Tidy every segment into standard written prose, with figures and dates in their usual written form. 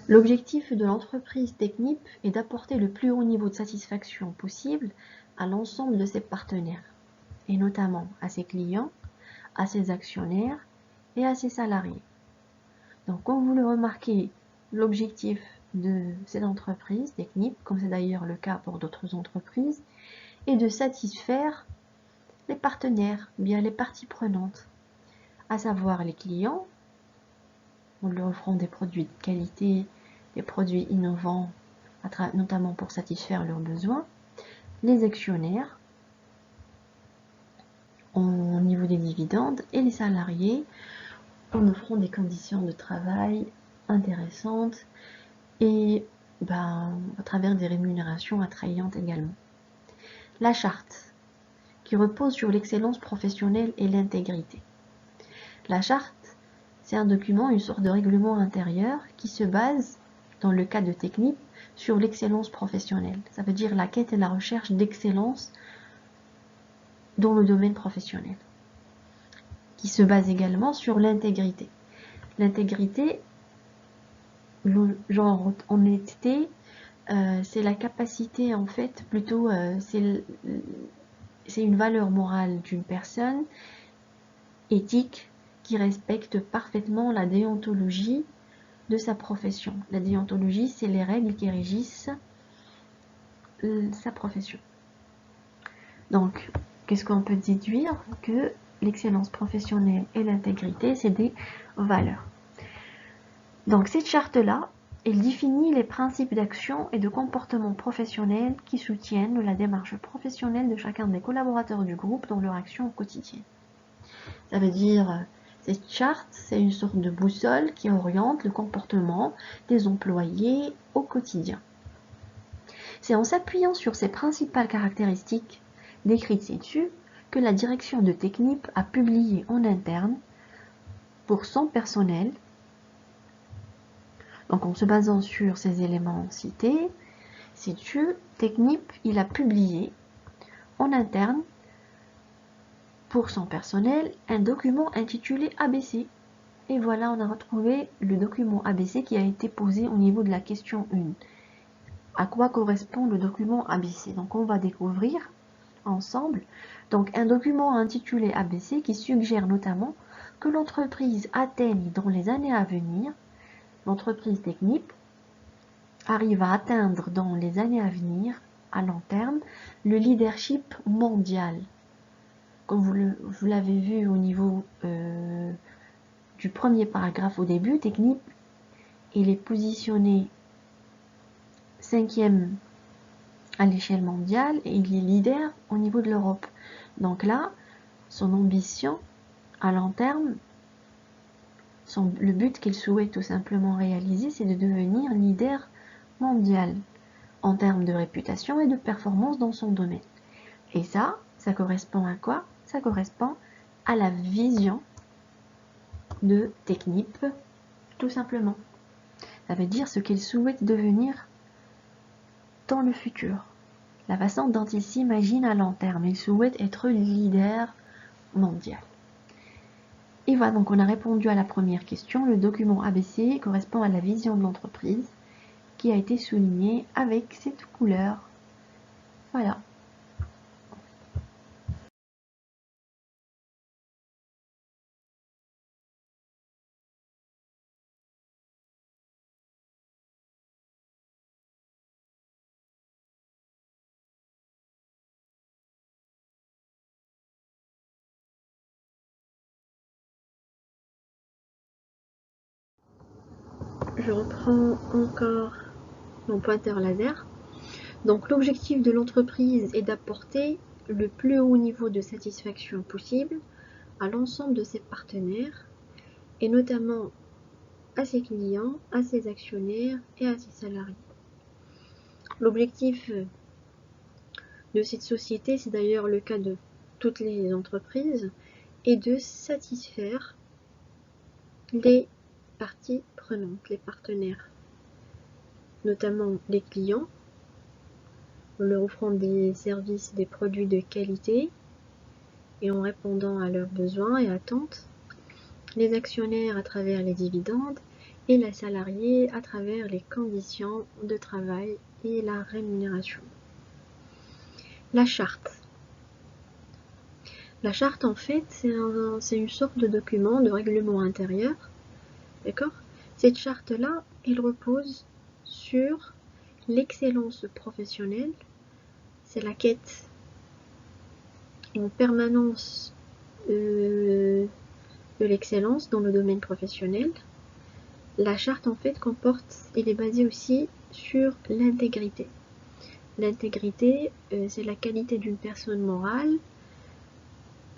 L'objectif de l'entreprise Technip est d'apporter le plus haut niveau de satisfaction possible à l'ensemble de ses partenaires, et notamment à ses clients, à ses actionnaires et à ses salariés. Donc, comme vous le remarquez, l'objectif de cette entreprise Technip, comme c'est d'ailleurs le cas pour d'autres entreprises, est de satisfaire les partenaires, bien les parties prenantes, à savoir les clients, en leur offrant des produits de qualité, des produits innovants, notamment pour satisfaire leurs besoins, les actionnaires au niveau des dividendes et les salariés en offrant des conditions de travail intéressantes et à travers des rémunérations attrayantes également. La charte, qui repose sur l'excellence professionnelle et l'intégrité. La charte, c'est un document, une sorte de règlement intérieur qui se base, dans le cas de Technip, sur l'excellence professionnelle. Ça veut dire la quête et la recherche d'excellence dans le domaine professionnel, qui se base également sur l'intégrité. L'intégrité, genre honnêteté, c'est la capacité, en fait, plutôt, c'est une valeur morale d'une personne éthique qui respecte parfaitement la déontologie de sa profession. La déontologie, c'est les règles qui régissent sa profession. Donc, qu'est-ce qu'on peut déduire? Que l'excellence professionnelle et l'intégrité, c'est des valeurs. Donc, cette charte-là, elle définit les principes d'action et de comportement professionnel qui soutiennent la démarche professionnelle de chacun des collaborateurs du groupe dans leur action au quotidien. Ça veut dire, cette charte, c'est une sorte de boussole qui oriente le comportement des employés au quotidien. C'est en s'appuyant sur ces principales caractéristiques décrites ci-dessus que la direction de Technip a publié en interne pour son personnel. Donc en se basant sur ces éléments cités, ci-dessus, Technip, il a publié en interne pour son personnel un document intitulé ABC. Et voilà, on a retrouvé le document ABC qui a été posé au niveau de la question 1. À quoi correspond le document ABC? Donc on va découvrir ensemble donc un document intitulé ABC qui suggère notamment que l'entreprise atteigne dans les années à venir, l'entreprise Technip arrive à atteindre dans les années à venir, à long terme, le leadership mondial. Comme vous l'avez vu au niveau du premier paragraphe au début, Technip, il est positionné 5e à l'échelle mondiale et il est leader au niveau de l'Europe. Donc là, son ambition à long terme, le but qu'il souhaite tout simplement réaliser, c'est de devenir leader mondial en termes de réputation et de performance dans son domaine. Et ça correspond à quoi? Ça correspond à la vision de Technip, tout simplement. Ça veut dire ce qu'il souhaite devenir dans le futur. La façon dont il s'imagine à long terme. Il souhaite être leader mondial. Et voilà, donc on a répondu à la première question. Le document ABC correspond à la vision de l'entreprise qui a été soulignée avec cette couleur. Voilà. Je reprends encore mon pointeur laser. Donc l'objectif de l'entreprise est d'apporter le plus haut niveau de satisfaction possible à l'ensemble de ses partenaires et notamment à ses clients, à ses actionnaires et à ses salariés. L'objectif de cette société, c'est d'ailleurs le cas de toutes les entreprises, est de satisfaire les parties prenantes, les partenaires, notamment les clients, en leur offrant des services, des produits de qualité et en répondant à leurs besoins et attentes, les actionnaires à travers les dividendes et la salariée à travers les conditions de travail et la rémunération. La charte. La charte, en fait, c'est une sorte de document de règlement intérieur. D'accord? Cette charte-là, elle repose sur l'excellence professionnelle. C'est la quête en permanence de l'excellence dans le domaine professionnel. La charte, en fait, elle est basée aussi sur l'intégrité. L'intégrité, c'est la qualité d'une personne morale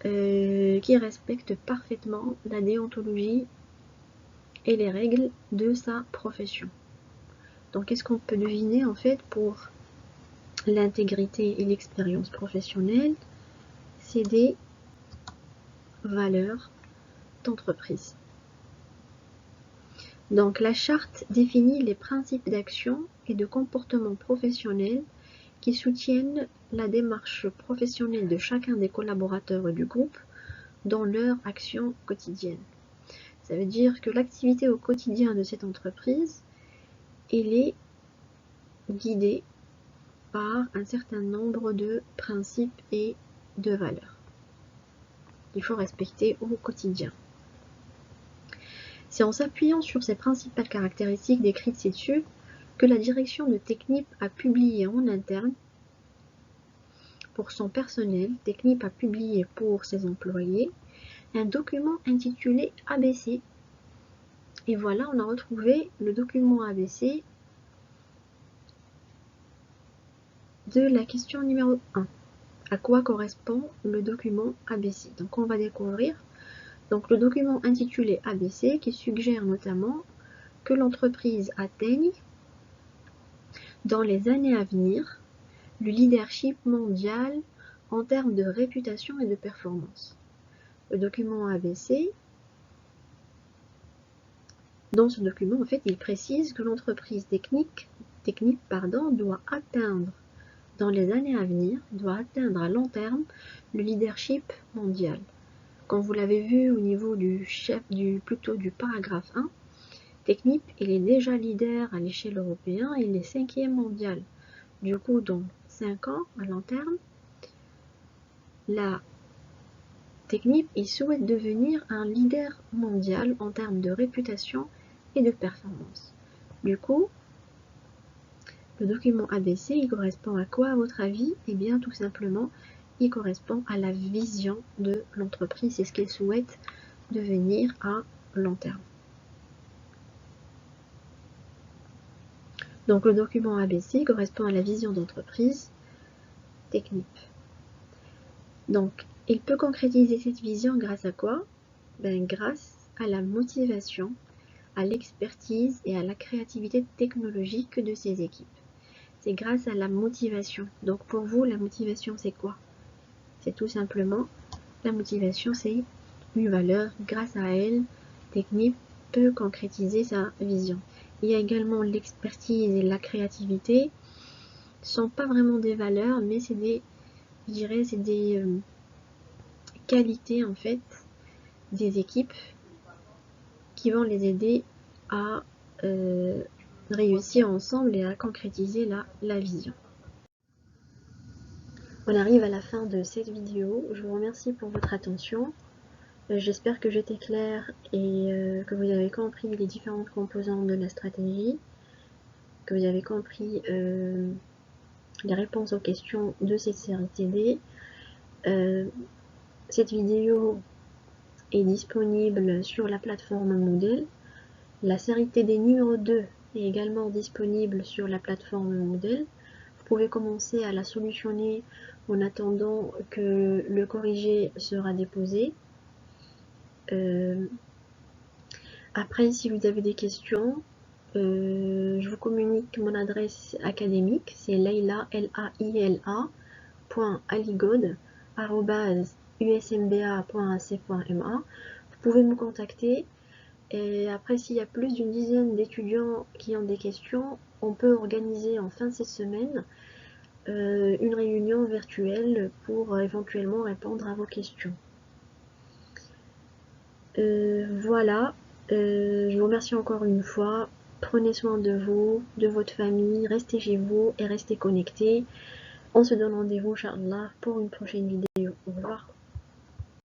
qui respecte parfaitement la déontologie et les règles de sa profession. Donc, qu'est-ce qu'on peut deviner, en fait, pour l'intégrité et l'expérience professionnelle? C'est des valeurs d'entreprise. Donc, la charte définit les principes d'action et de comportement professionnel qui soutiennent la démarche professionnelle de chacun des collaborateurs du groupe dans leur action quotidienne. Ça veut dire que l'activité au quotidien de cette entreprise, elle est guidée par un certain nombre de principes et de valeurs qu'il faut respecter au quotidien. C'est en s'appuyant sur ces principales caractéristiques décrites ci-dessus que la direction de Technip a publié en interne pour son personnel, Technip a publié pour ses employés un document intitulé ABC. Et voilà, on a retrouvé le document ABC de la question numéro 1. À quoi correspond le document ABC? Donc on va découvrir donc, le document intitulé ABC qui suggère notamment que l'entreprise atteigne dans les années à venir le leadership mondial en termes de réputation et de performance. Le document ABC, dans ce document, en fait, il précise que l'entreprise Technip, doit atteindre dans les années à venir, doit atteindre à long terme le leadership mondial. Comme vous l'avez vu au niveau du paragraphe 1, Technip, il est déjà leader à l'échelle européenne et il est 5e mondial. Du coup, dans 5 ans, à long terme, la Technip, il souhaite devenir un leader mondial en termes de réputation et de performance. Du coup, le document ABC, il correspond à quoi à votre avis? Eh bien, tout simplement, il correspond à la vision de l'entreprise. C'est ce qu'elle souhaite devenir à long terme. Donc, le document ABC correspond à la vision d'entreprise Technip. Donc, il peut concrétiser cette vision grâce à quoi? Grâce à la motivation, à l'expertise et à la créativité technologique de ses équipes. C'est grâce à la motivation. Donc pour vous, la motivation, c'est quoi? C'est tout simplement, la motivation, c'est une valeur. Grâce à elle, Technip peut concrétiser sa vision. Il y a également l'expertise et la créativité. Ce ne sont pas vraiment des valeurs, mais c'est des, je dirais, c'est des qualités en fait des équipes qui vont les aider à réussir ensemble et à concrétiser la vision. On arrive à la fin de cette vidéo. Je vous remercie pour votre attention. J'espère que j'étais claire et que vous avez compris les différentes composantes de la stratégie, que vous avez compris les réponses aux questions de cette série TD. Cette vidéo est disponible sur la plateforme Moodle. La série TD numéro 2 est également disponible sur la plateforme Moodle. Vous pouvez commencer à la solutionner en attendant que le corrigé sera déposé. Après, si vous avez des questions, je vous communique mon adresse académique, c'est laila.aligod@usmba.ac.ma. Vous pouvez me contacter. Et après, s'il y a plus d'une dizaine d'étudiants qui ont des questions, on peut organiser en fin de cette semaine une réunion virtuelle pour éventuellement répondre à vos questions. Voilà. Je vous remercie encore une fois. Prenez soin de vous, de votre famille, restez chez vous et restez connectés. On se donne rendez-vous, Inch'Allah, pour une prochaine vidéo. Au revoir.